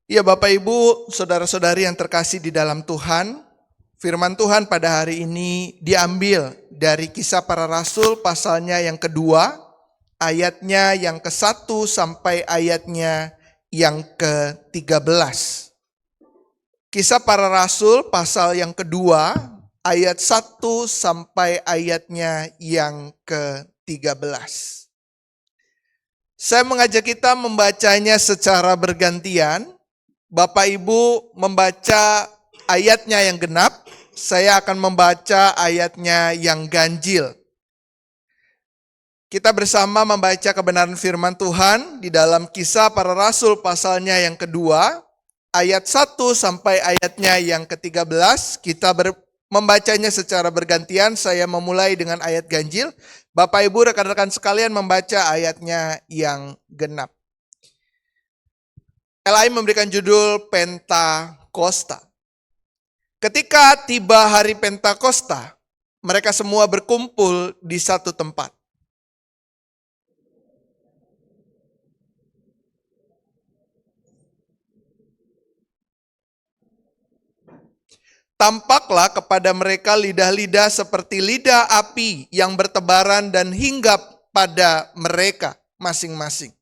Ya Bapak Ibu, saudara-saudari yang terkasih di dalam Tuhan, firman Tuhan pada hari ini diambil dari Kisah Para Rasul pasalnya yang kedua, ayatnya yang ke-1 sampai ayatnya yang ke-13. Kisah Para Rasul pasal yang kedua, ayat 1 sampai ayatnya yang ke-13. Saya mengajak kita membacanya secara bergantian. Bapak Ibu membaca ayatnya yang genap, saya akan membaca ayatnya yang ganjil. Kita bersama membaca kebenaran firman Tuhan di dalam Kisah Para Rasul pasalnya yang kedua, ayat 1 sampai ayatnya yang ke-13. Kita membacanya secara bergantian, saya memulai dengan ayat ganjil. Bapak Ibu rekan-rekan sekalian membaca ayatnya yang genap. LAI memberikan judul Pentakosta. Ketika tiba hari Pentakosta, mereka semua berkumpul di satu tempat. Tampaklah kepada mereka lidah-lidah seperti lidah api yang bertebaran dan hinggap pada mereka masing-masing.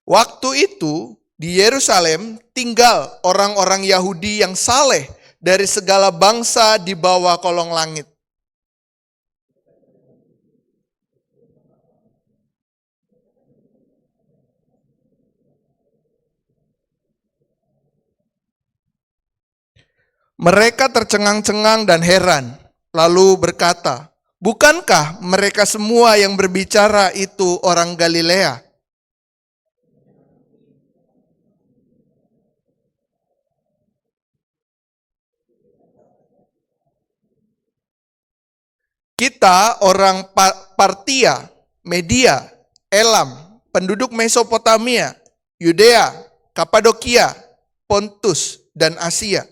Waktu itu di Yerusalem tinggal orang-orang Yahudi yang saleh dari segala bangsa di bawah kolong langit. Mereka tercengang-cengang dan heran, lalu berkata, "Bukankah mereka semua yang berbicara itu orang Galilea? Kita orang Partia, Media, Elam, penduduk Mesopotamia, Yudea, Kapadokia, Pontus, dan Asia.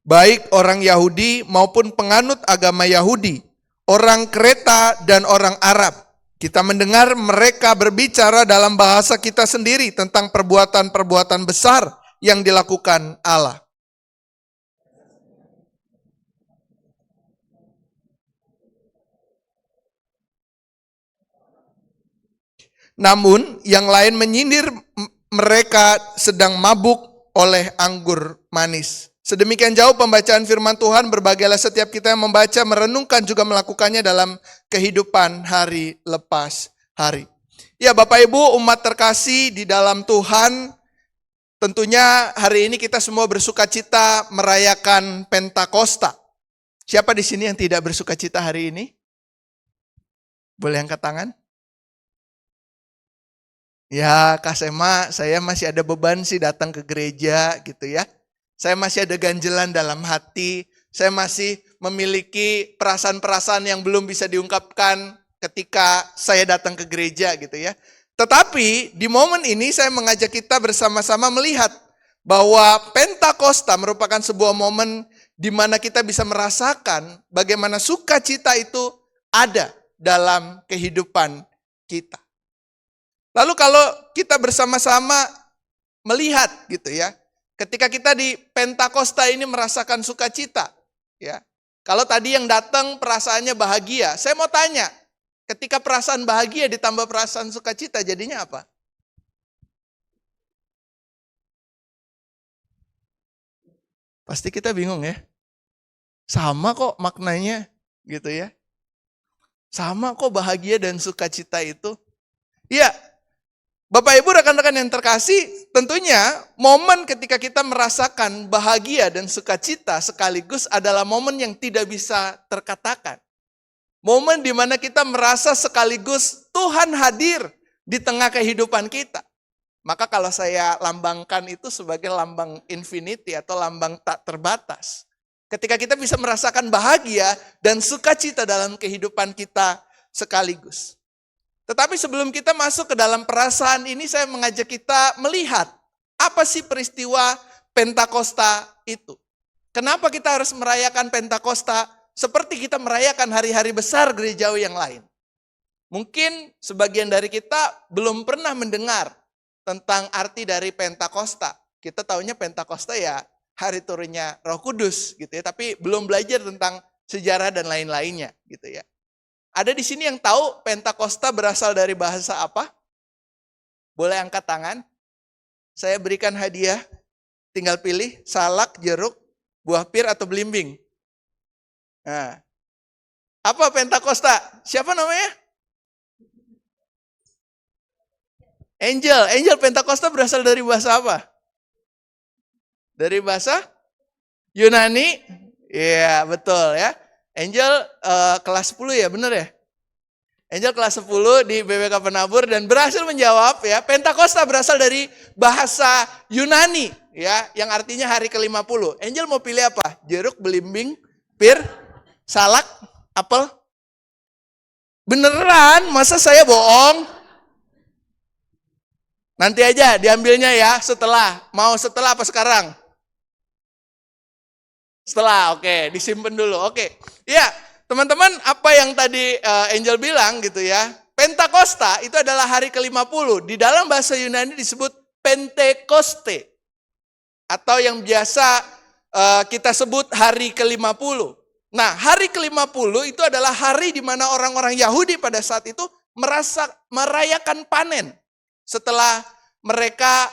Baik orang Yahudi maupun penganut agama Yahudi, orang Kreta dan orang Arab. Kita mendengar mereka berbicara dalam bahasa kita sendiri tentang perbuatan-perbuatan besar yang dilakukan Allah. Namun yang lain menyindir mereka sedang mabuk oleh anggur manis. Sedemikian jauh pembacaan firman Tuhan, berbagailah setiap kita yang membaca, merenungkan, juga melakukannya dalam kehidupan hari lepas hari. Ya Bapak Ibu, umat terkasih di dalam Tuhan, tentunya hari ini kita semua bersuka cita merayakan Pentakosta. Siapa di sini yang tidak bersuka cita hari ini? Boleh angkat tangan? Ya Kak Sema, saya masih ada beban sih datang ke gereja gitu ya. Saya masih ada ganjelan dalam hati, saya masih memiliki perasaan-perasaan yang belum bisa diungkapkan ketika saya datang ke gereja gitu ya. Tetapi di momen ini saya mengajak kita bersama-sama melihat bahwa Pentakosta merupakan sebuah momen di mana kita bisa merasakan bagaimana sukacita itu ada dalam kehidupan kita. Lalu kalau kita bersama-sama melihat gitu ya, ketika kita di Pentakosta ini merasakan sukacita, ya. Kalau tadi yang datang perasaannya bahagia, saya mau tanya, ketika perasaan bahagia ditambah perasaan sukacita, jadinya apa? Pasti kita bingung ya. Sama kok maknanya, gitu ya. Sama kok bahagia dan sukacita itu. Iya. Bapak Ibu rekan-rekan yang terkasih, tentunya momen ketika kita merasakan bahagia dan sukacita sekaligus adalah momen yang tidak bisa terkatakan. Momen di mana kita merasa sekaligus Tuhan hadir di tengah kehidupan kita. Maka kalau saya lambangkan itu sebagai lambang infinity atau lambang tak terbatas. Ketika kita bisa merasakan bahagia dan sukacita dalam kehidupan kita sekaligus. Tetapi sebelum kita masuk ke dalam perasaan ini, saya mengajak kita melihat apa sih peristiwa Pentakosta itu. Kenapa kita harus merayakan Pentakosta seperti kita merayakan hari-hari besar gerejawi yang lain? Mungkin sebagian dari kita belum pernah mendengar tentang arti dari Pentakosta. Kita taunya Pentakosta ya hari turunnya Roh Kudus gitu ya, tapi belum belajar tentang sejarah dan lain-lainnya gitu ya. Ada di sini yang tahu Pentakosta berasal dari bahasa apa? Boleh angkat tangan. Saya berikan hadiah. Tinggal pilih salak, jeruk, buah pir atau belimbing. Nah, apa Pentakosta? Siapa namanya? Angel. Angel, Pentakosta berasal dari bahasa apa? Dari bahasa Yunani? Iya, betul ya. Angel kelas 10 ya, benar ya? Angel kelas 10 di BBK Penabur dan berhasil menjawab ya, Pentakosta berasal dari bahasa Yunani ya, yang artinya hari ke-50. Angel mau pilih apa? Jeruk, belimbing, pir, salak, apel? Beneran? Masa saya bohong? Nanti aja diambilnya ya setelah. Mau setelah apa sekarang? Setelah, oke, disimpan dulu. Oke. Ya, teman-teman, apa yang tadi Angel bilang gitu ya. Pentakosta itu adalah hari ke-50. Di dalam bahasa Yunani disebut Pentekoste. Atau yang biasa kita sebut hari ke-50. Nah, hari ke-50 itu adalah hari di mana orang-orang Yahudi pada saat itu merayakan panen. Setelah mereka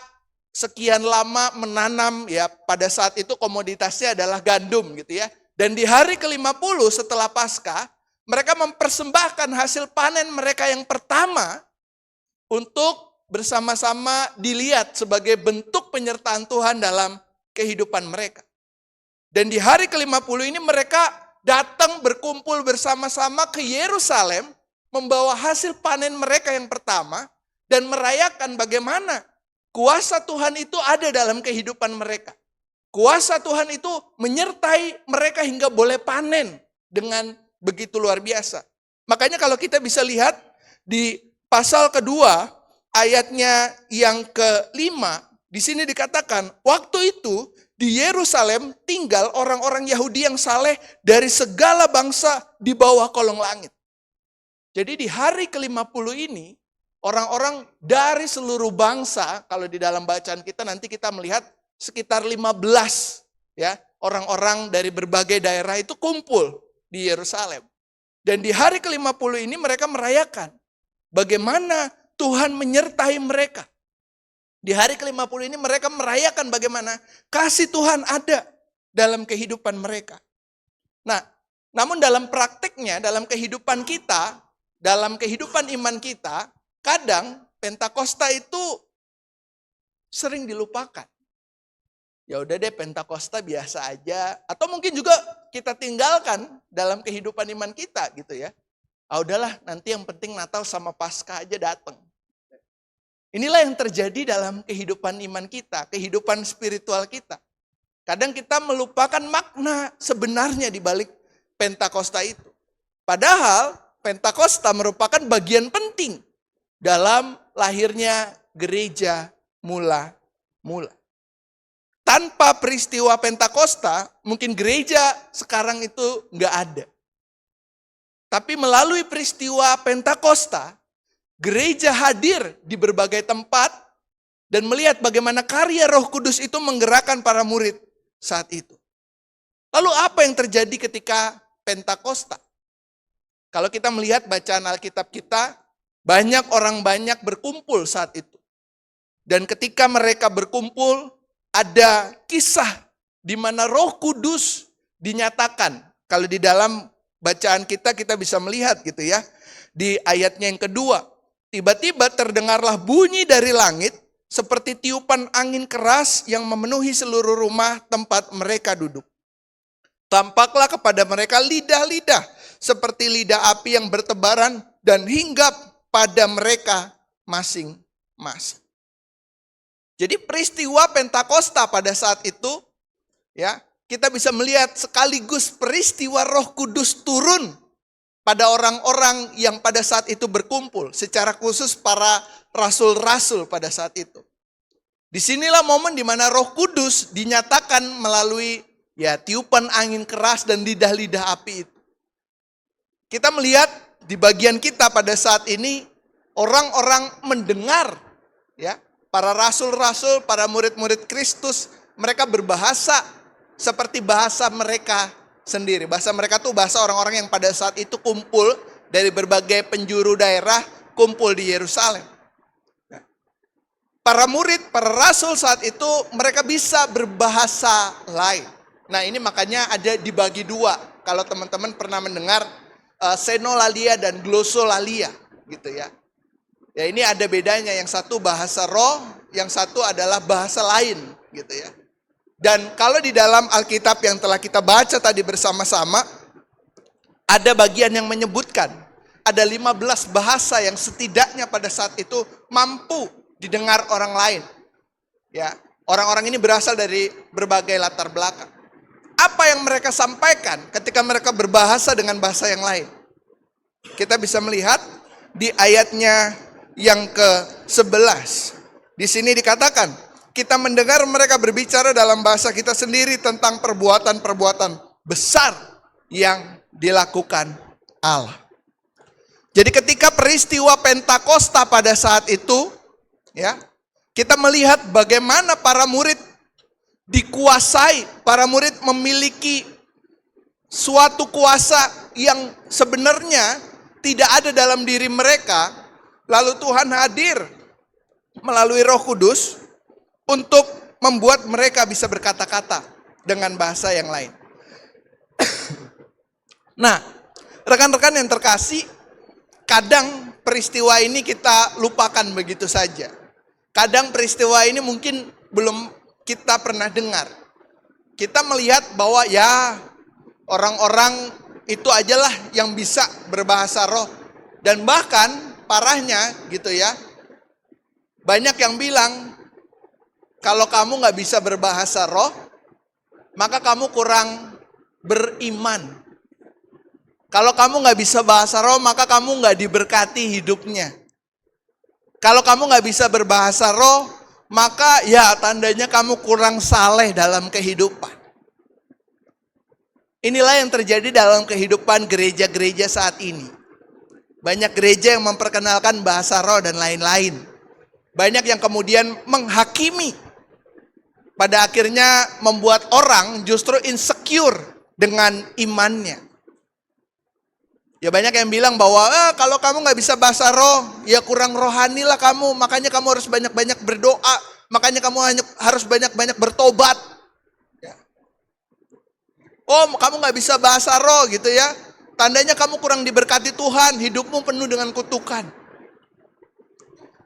sekian lama menanam ya, pada saat itu komoditasnya adalah gandum gitu ya. Dan di hari ke-50 setelah Paskah, mereka mempersembahkan hasil panen mereka yang pertama untuk bersama-sama dilihat sebagai bentuk penyertaan Tuhan dalam kehidupan mereka. Dan di hari ke-50 ini mereka datang berkumpul bersama-sama ke Yerusalem, membawa hasil panen mereka yang pertama, dan merayakan bagaimana kuasa Tuhan itu ada dalam kehidupan mereka. Kuasa Tuhan itu menyertai mereka hingga boleh panen dengan begitu luar biasa. Makanya kalau kita bisa lihat di pasal kedua, ayatnya yang ke-5, di sini dikatakan, waktu itu di Yerusalem tinggal orang-orang Yahudi yang saleh dari segala bangsa di bawah kolong langit. Jadi di hari ke-50 ini, orang-orang dari seluruh bangsa, kalau di dalam bacaan kita nanti kita melihat sekitar 15 ya, orang-orang dari berbagai daerah itu kumpul di Yerusalem. Dan di hari ke-50 ini mereka merayakan bagaimana Tuhan menyertai mereka. Di hari ke-50 ini mereka merayakan bagaimana kasih Tuhan ada dalam kehidupan mereka. Nah, namun dalam prakteknya, dalam kehidupan kita, dalam kehidupan iman kita, kadang Pentakosta itu sering dilupakan. Ya udah deh, Pentakosta biasa aja, atau mungkin juga kita tinggalkan dalam kehidupan iman kita gitu ya. Ah udahlah, nanti yang penting Natal sama Paskah aja datang. Inilah yang terjadi dalam kehidupan iman kita, kehidupan spiritual kita. Kadang kita melupakan makna sebenarnya di balik Pentakosta itu. Padahal Pentakosta merupakan bagian penting dalam lahirnya gereja mula-mula. Tanpa peristiwa Pentakosta, mungkin gereja sekarang itu nggak ada. Tapi melalui peristiwa Pentakosta, gereja hadir di berbagai tempat dan melihat bagaimana karya Roh Kudus itu menggerakkan para murid saat itu. Lalu apa yang terjadi ketika Pentakosta? Kalau kita melihat bacaan Alkitab kita, banyak orang banyak berkumpul saat itu. Dan ketika mereka berkumpul, ada kisah di mana Roh Kudus dinyatakan. Kalau di dalam bacaan kita bisa melihat gitu ya. Di ayatnya yang kedua, tiba-tiba terdengarlah bunyi dari langit seperti tiupan angin keras yang memenuhi seluruh rumah tempat mereka duduk. Tampaklah kepada mereka lidah-lidah seperti lidah api yang bertebaran dan hinggap pada mereka masing-masing. Jadi peristiwa Pentakosta pada saat itu ya, kita bisa melihat sekaligus peristiwa Roh Kudus turun pada orang-orang yang pada saat itu berkumpul, secara khusus para rasul-rasul pada saat itu. Disinilah momen di mana Roh Kudus dinyatakan melalui tiupan angin keras dan lidah-lidah api itu. Kita melihat di bagian kita pada saat ini orang-orang mendengar para rasul-rasul, para murid-murid Kristus, mereka berbahasa seperti bahasa mereka sendiri. Bahasa mereka tuh bahasa orang-orang yang pada saat itu kumpul dari berbagai penjuru daerah, kumpul di Yerusalem. Para murid, para rasul saat itu mereka bisa berbahasa lain. Nah ini makanya ada dibagi dua. Kalau teman-teman pernah mendengar senolalia dan glosolalia gitu ya. Ya ini ada bedanya, yang satu bahasa roh, yang satu adalah bahasa lain gitu ya. Dan kalau di dalam Alkitab yang telah kita baca tadi bersama-sama, ada bagian yang menyebutkan ada 15 bahasa yang setidaknya pada saat itu mampu didengar orang lain. Ya, orang-orang ini berasal dari berbagai latar belakang. Apa yang mereka sampaikan ketika mereka berbahasa dengan bahasa yang lain? Kita bisa melihat di ayatnya yang ke-11. Di sini dikatakan, kita mendengar mereka berbicara dalam bahasa kita sendiri tentang perbuatan-perbuatan besar yang dilakukan Allah. Jadi ketika peristiwa Pentakosta pada saat itu, kita melihat bagaimana para murid dikuasai, para murid memiliki suatu kuasa yang sebenarnya tidak ada dalam diri mereka, lalu Tuhan hadir melalui Roh Kudus untuk membuat mereka bisa berkata-kata dengan bahasa yang lain. Nah, rekan-rekan yang terkasih, kadang peristiwa ini kita lupakan begitu saja. Kadang peristiwa ini mungkin belum kita pernah dengar. Kita melihat bahwa orang-orang itu ajalah yang bisa berbahasa roh. Dan bahkan parahnya gitu ya, banyak yang bilang kalau kamu gak bisa berbahasa roh, maka kamu kurang beriman. Kalau kamu gak bisa bahasa roh, maka kamu gak diberkati hidupnya. Kalau kamu gak bisa berbahasa roh, maka tandanya kamu kurang saleh dalam kehidupan. Inilah yang terjadi dalam kehidupan gereja-gereja saat ini. Banyak gereja yang memperkenalkan bahasa roh dan lain-lain. Banyak yang kemudian menghakimi. Pada akhirnya membuat orang justru insecure dengan imannya. Ya banyak yang bilang bahwa kalau kamu gak bisa bahasa roh, ya kurang rohani lah kamu. Makanya kamu harus banyak-banyak berdoa. Makanya kamu harus banyak-banyak bertobat. Ya. Oh kamu gak bisa bahasa roh gitu ya. Tandanya kamu kurang diberkati Tuhan. Hidupmu penuh dengan kutukan.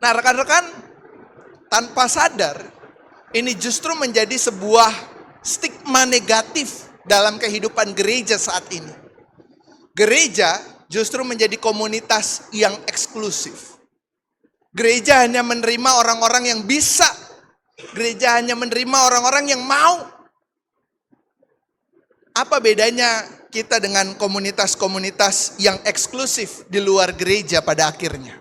Nah rekan-rekan, tanpa sadar, ini justru menjadi sebuah stigma negatif dalam kehidupan gereja saat ini. Gereja justru menjadi komunitas yang eksklusif. Gereja hanya menerima orang-orang yang bisa. Gereja hanya menerima orang-orang yang mau. Apa bedanya kita dengan komunitas-komunitas yang eksklusif di luar gereja pada akhirnya?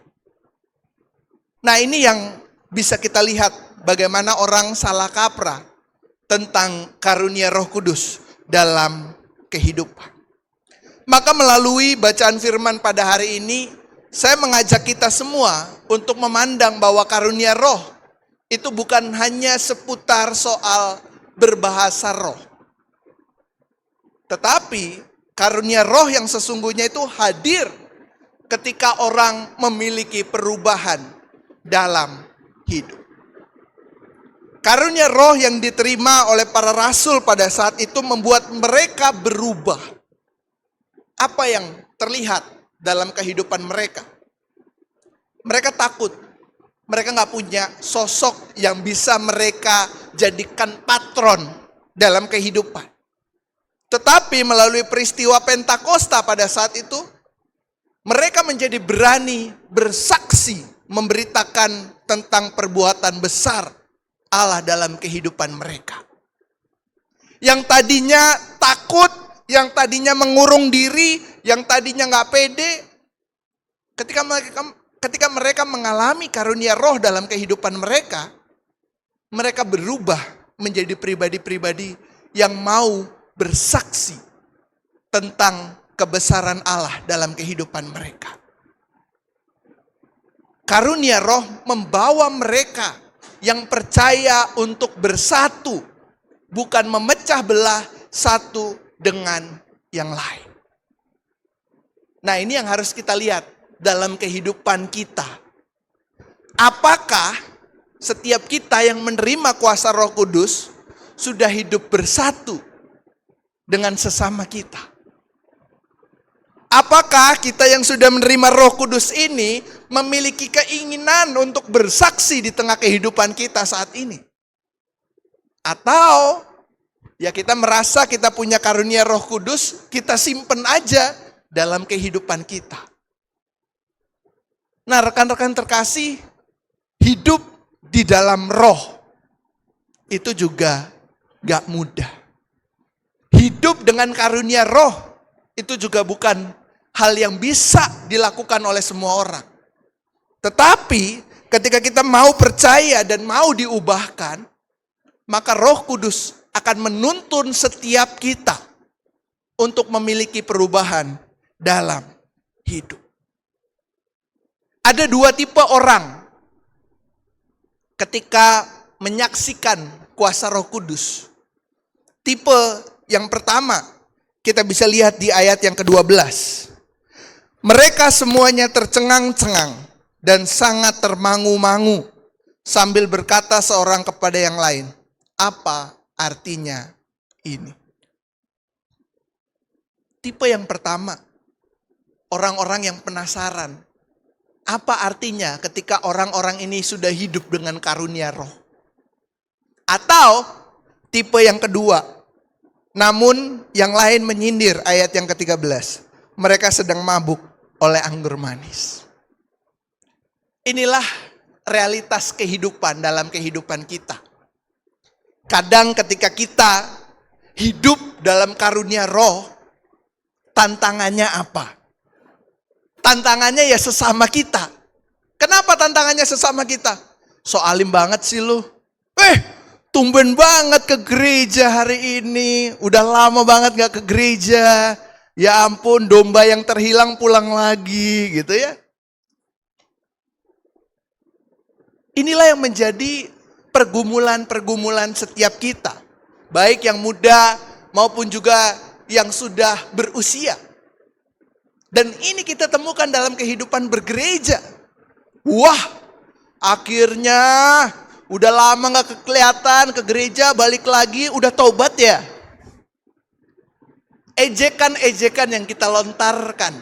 Nah ini yang bisa kita lihat bagaimana orang salah kaprah tentang karunia Roh Kudus dalam kehidupan. Maka melalui bacaan firman pada hari ini, saya mengajak kita semua untuk memandang bahwa karunia roh itu bukan hanya seputar soal berbahasa roh. Tetapi karunia roh yang sesungguhnya itu hadir ketika orang memiliki perubahan dalam hidup. Karunia roh yang diterima oleh para rasul pada saat itu membuat mereka berubah. Apa yang terlihat dalam kehidupan mereka? Mereka takut. Mereka gak punya sosok yang bisa mereka jadikan patron dalam kehidupan. Tetapi melalui peristiwa Pentakosta pada saat itu, mereka menjadi berani bersaksi memberitakan tentang perbuatan besar Allah dalam kehidupan mereka. Yang tadinya takut, yang tadinya mengurung diri, yang tadinya nggak pede, ketika mereka mengalami karunia roh dalam kehidupan mereka, mereka berubah menjadi pribadi-pribadi yang mau bersaksi tentang kebesaran Allah dalam kehidupan mereka. Karunia roh membawa mereka yang percaya untuk bersatu, bukan memecah belah satu dengan yang lain. Nah, ini yang harus kita lihat dalam kehidupan kita. Apakah setiap kita yang menerima kuasa Roh Kudus sudah hidup bersatu dengan sesama kita? Apakah kita yang sudah menerima Roh Kudus ini memiliki keinginan untuk bersaksi di tengah kehidupan kita saat ini? Atau ya kita merasa kita punya karunia Roh Kudus, kita simpen aja dalam kehidupan kita. Nah, rekan-rekan terkasih, hidup di dalam roh itu juga gak mudah. Hidup dengan karunia roh itu juga bukan hal yang bisa dilakukan oleh semua orang. Tetapi ketika kita mau percaya dan mau diubahkan, maka Roh Kudus akan menuntun setiap kita untuk memiliki perubahan dalam hidup. Ada dua tipe orang ketika menyaksikan kuasa Roh Kudus. Tipe yang pertama kita bisa lihat di ayat yang ke-12. Mereka semuanya tercengang-cengang dan sangat termangu-mangu sambil berkata seorang kepada yang lain, "Apa artinya ini?" Tipe yang pertama, orang-orang yang penasaran. Apa artinya ketika orang-orang ini sudah hidup dengan karunia roh? Atau tipe yang kedua, namun yang lain menyindir, ayat yang ke-13. Mereka sedang mabuk oleh anggur manis. Inilah realitas kehidupan dalam kehidupan kita. Kadang ketika kita hidup dalam karunia roh, tantangannya apa? Tantangannya ya sesama kita. Kenapa tantangannya sesama kita? So alim banget sih lu. Tumben banget ke gereja hari ini. Udah lama banget gak ke gereja. Ya ampun, domba yang terhilang pulang lagi gitu ya. Inilah yang menjadi pergumulan-pergumulan setiap kita. Baik yang muda maupun juga yang sudah berusia. Dan ini kita temukan dalam kehidupan bergereja. Wah, akhirnya udah lama gak kelihatan ke gereja, balik lagi, udah taubat ya. Ejekan-ejekan yang kita lontarkan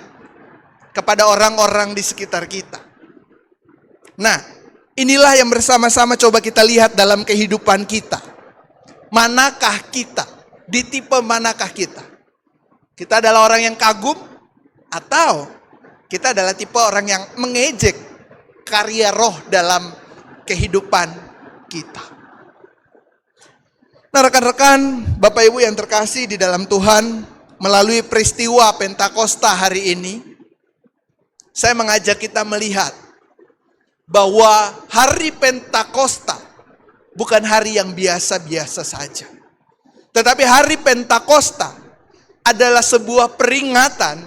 kepada orang-orang di sekitar kita. Nah, inilah yang bersama-sama coba kita lihat dalam kehidupan kita. Manakah kita? Di tipe manakah kita? Kita adalah orang yang kagum atau kita adalah tipe orang yang mengejek karya roh dalam kehidupan kita? Nah, rekan-rekan, Bapak Ibu yang terkasih di dalam Tuhan, melalui peristiwa Pentakosta hari ini, saya mengajak kita melihat bahwa hari Pentakosta bukan hari yang biasa-biasa saja. Tetapi hari Pentakosta adalah sebuah peringatan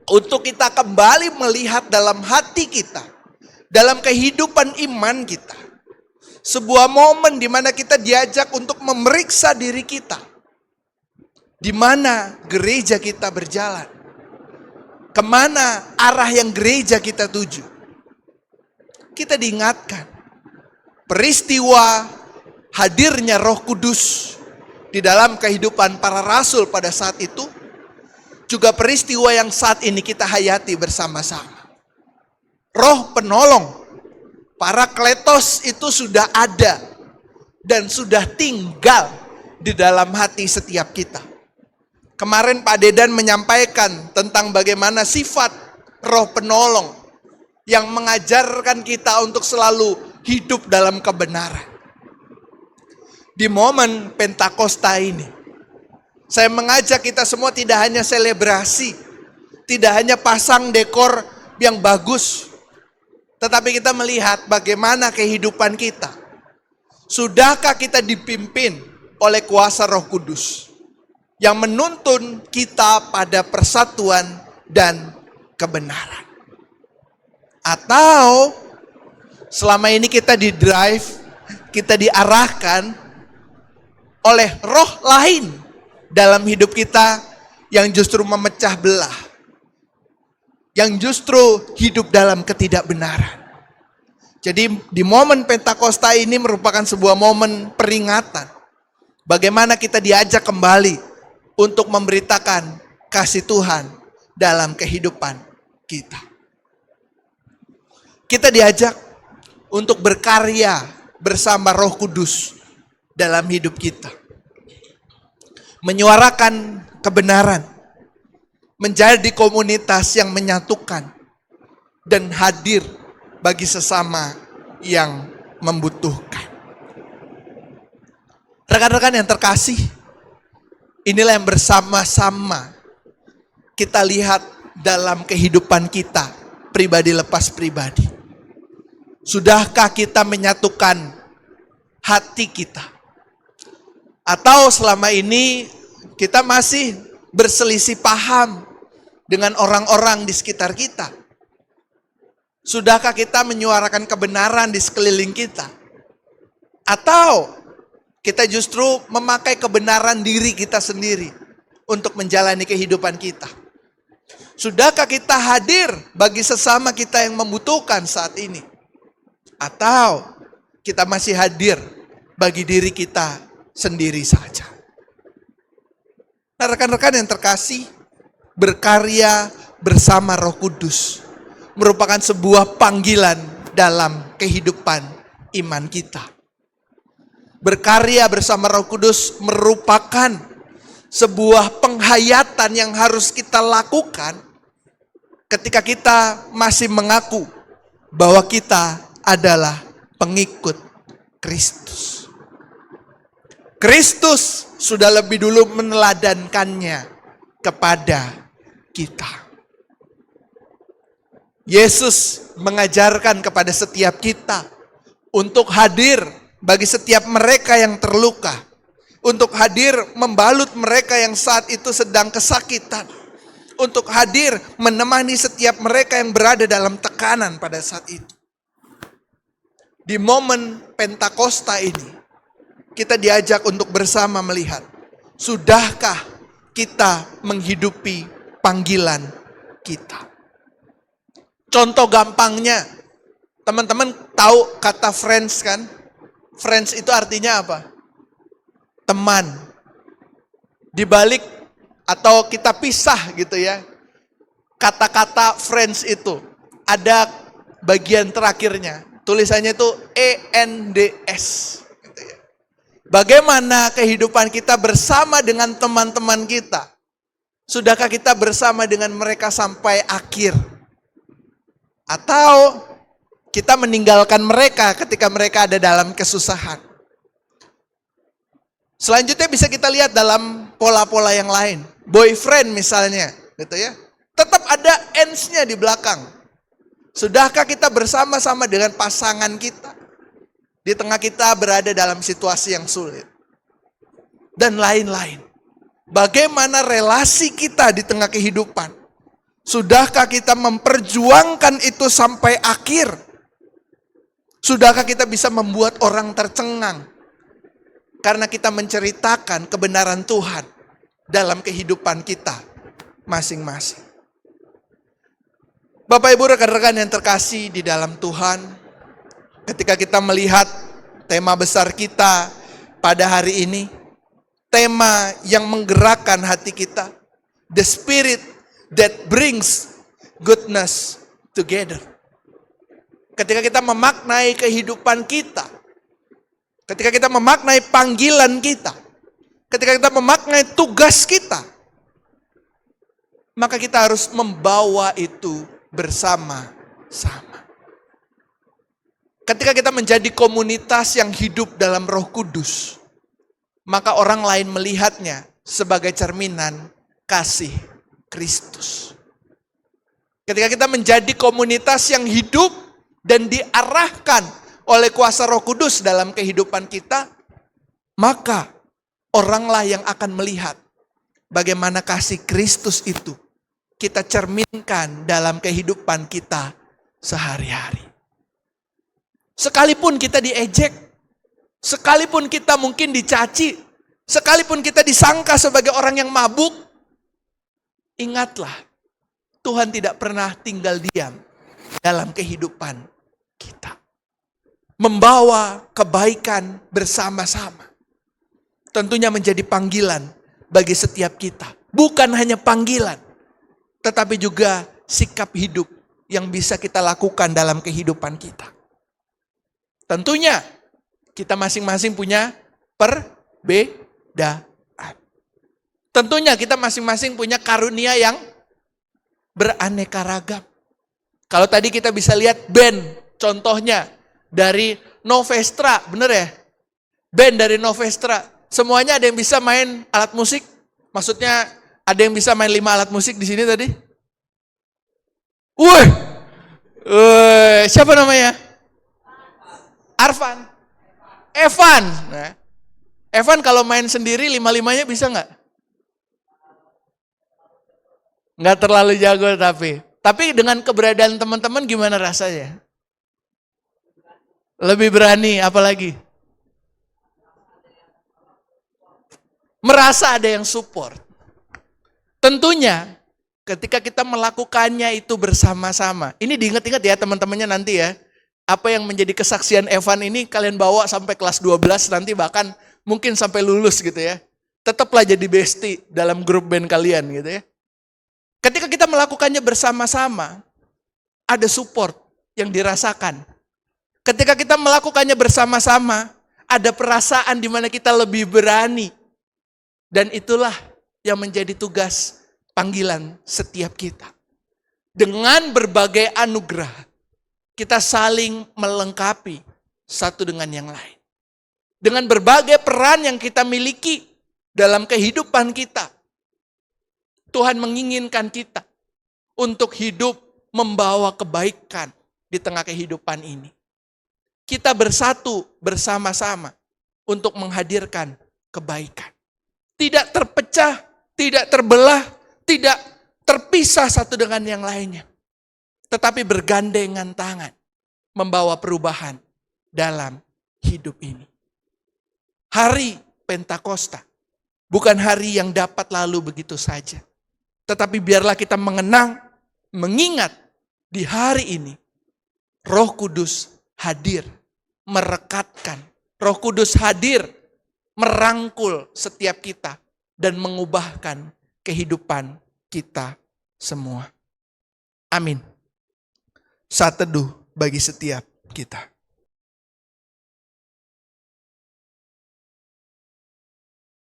untuk kita kembali melihat dalam hati kita, dalam kehidupan iman kita. Sebuah momen di mana kita diajak untuk memeriksa diri kita. Di mana gereja kita berjalan? Kemana arah yang gereja kita tuju? Kita diingatkan peristiwa hadirnya Roh Kudus di dalam kehidupan para rasul pada saat itu, juga peristiwa yang saat ini kita hayati bersama-sama. Roh penolong, Parakletos itu sudah ada dan sudah tinggal di dalam hati setiap kita. Kemarin Pak Dedan menyampaikan tentang bagaimana sifat roh penolong yang mengajarkan kita untuk selalu hidup dalam kebenaran. Di momen Pentakosta ini, saya mengajak kita semua tidak hanya selebrasi, tidak hanya pasang dekor yang bagus, tetapi kita melihat bagaimana kehidupan kita. Sudahkah kita dipimpin oleh kuasa Roh Kudus yang menuntun kita pada persatuan dan kebenaran? Atau selama ini kita di-drive, kita diarahkan oleh roh lain dalam hidup kita yang justru memecah belah, yang justru hidup dalam ketidakbenaran. Jadi di momen Pentakosta ini merupakan sebuah momen peringatan. Bagaimana kita diajak kembali untuk memberitakan kasih Tuhan dalam kehidupan kita. Kita diajak untuk berkarya bersama Roh Kudus dalam hidup kita. Menyuarakan kebenaran. Menjadi komunitas yang menyatukan dan hadir bagi sesama yang membutuhkan. Rekan-rekan yang terkasih, inilah yang bersama-sama kita lihat dalam kehidupan kita, pribadi lepas pribadi. Sudahkah kita menyatukan hati kita? Atau selama ini kita masih berselisih paham dengan orang-orang di sekitar kita? Sudahkah kita menyuarakan kebenaran di sekeliling kita? Atau kita justru memakai kebenaran diri kita sendiri untuk menjalani kehidupan kita? Sudahkah kita hadir bagi sesama kita yang membutuhkan saat ini? Atau kita masih hadir bagi diri kita sendiri saja? Nah, rekan-rekan yang terkasih, berkarya bersama Roh Kudus merupakan sebuah panggilan dalam kehidupan iman kita. Berkarya bersama Roh Kudus merupakan sebuah penghayatan yang harus kita lakukan ketika kita masih mengaku bahwa kita adalah pengikut Kristus. Kristus sudah lebih dulu meneladankannya kepada kita. Yesus mengajarkan kepada setiap kita untuk hadir bagi setiap mereka yang terluka, untuk hadir membalut mereka yang saat itu sedang kesakitan, untuk hadir menemani setiap mereka yang berada dalam tekanan pada saat itu. Di momen Pentakosta ini, kita diajak untuk bersama melihat, sudahkah kita menghidupi panggilan kita? Contoh gampangnya, teman-teman tahu kata friends kan? Friends itu artinya apa? Teman. Di balik atau kita pisah gitu ya. Kata-kata friends itu ada bagian terakhirnya. Tulisannya itu ENDS. Gitu ya. Bagaimana kehidupan kita bersama dengan teman-teman kita? Sudahkah kita bersama dengan mereka sampai akhir? Atau kita meninggalkan mereka ketika mereka ada dalam kesusahan? Selanjutnya bisa kita lihat dalam pola-pola yang lain. Boyfriend misalnya, gitu ya. Tetap ada ends-nya di belakang. Sudahkah kita bersama-sama dengan pasangan kita di tengah kita berada dalam situasi yang sulit? Dan lain-lain. Bagaimana relasi kita di tengah kehidupan? Sudahkah kita memperjuangkan itu sampai akhir? Sudahkah kita bisa membuat orang tercengang karena kita menceritakan kebenaran Tuhan dalam kehidupan kita masing-masing? Bapak Ibu rekan-rekan yang terkasih di dalam Tuhan, ketika kita melihat tema besar kita pada hari ini, tema yang menggerakkan hati kita, the Spirit that brings goodness together. Ketika kita memaknai kehidupan kita, ketika kita memaknai panggilan kita, ketika kita memaknai tugas kita, maka kita harus membawa itu bersama-sama. Ketika kita menjadi komunitas yang hidup dalam Roh Kudus, maka orang lain melihatnya sebagai cerminan kasih Kristus. Ketika kita menjadi komunitas yang hidup dan diarahkan oleh kuasa Roh Kudus dalam kehidupan kita, maka oranglah yang akan melihat bagaimana kasih Kristus itu kita cerminkan dalam kehidupan kita sehari-hari. Sekalipun kita diejek, sekalipun kita mungkin dicaci, sekalipun kita disangka sebagai orang yang mabuk, ingatlah, Tuhan tidak pernah tinggal diam dalam kehidupan kita. Membawa kebaikan bersama-sama. Tentunya menjadi panggilan bagi setiap kita. Bukan hanya panggilan, tetapi juga sikap hidup yang bisa kita lakukan dalam kehidupan kita. Tentunya kita masing-masing punya perbedaan. Tentunya kita masing-masing punya karunia yang beraneka ragam. Kalau tadi kita bisa lihat band, contohnya dari Novestra, bener ya? Band dari Novestra, semuanya ada yang bisa main alat musik. Maksudnya ada yang bisa main 5 alat musik di sini tadi? Wih, siapa namanya? Arfan, Evan. Nah, Evan kalau main sendiri 5-5-nya bisa nggak? Nggak terlalu jago tapi dengan keberadaan teman-teman gimana rasanya? Lebih berani, apalagi? Merasa ada yang support. Tentunya ketika kita melakukannya itu bersama-sama. Ini diingat-ingat ya teman-temannya nanti ya. Apa yang menjadi kesaksian Evan ini kalian bawa sampai kelas 12 nanti bahkan mungkin sampai lulus gitu ya. Tetaplah jadi bestie dalam grup band kalian gitu ya. Ketika kita melakukannya bersama-sama, ada support yang dirasakan. Ketika kita melakukannya bersama-sama, ada perasaan di mana kita lebih berani. Dan itulah yang menjadi tugas panggilan setiap kita. Dengan berbagai anugerah, kita saling melengkapi satu dengan yang lain. Dengan berbagai peran yang kita miliki dalam kehidupan kita, Tuhan menginginkan kita untuk hidup membawa kebaikan di tengah kehidupan ini. Kita bersatu bersama-sama untuk menghadirkan kebaikan. Tidak terpecah, tidak terbelah, tidak terpisah satu dengan yang lainnya. Tetapi bergandengan tangan membawa perubahan dalam hidup ini. Hari Pentakosta bukan hari yang dapat lalu begitu saja. Tetapi biarlah kita mengenang, mengingat di hari ini, Roh Kudus hadir, merekatkan. Roh Kudus hadir, merangkul setiap kita, dan mengubahkan kehidupan kita semua. Amin. Saat teduh bagi setiap kita.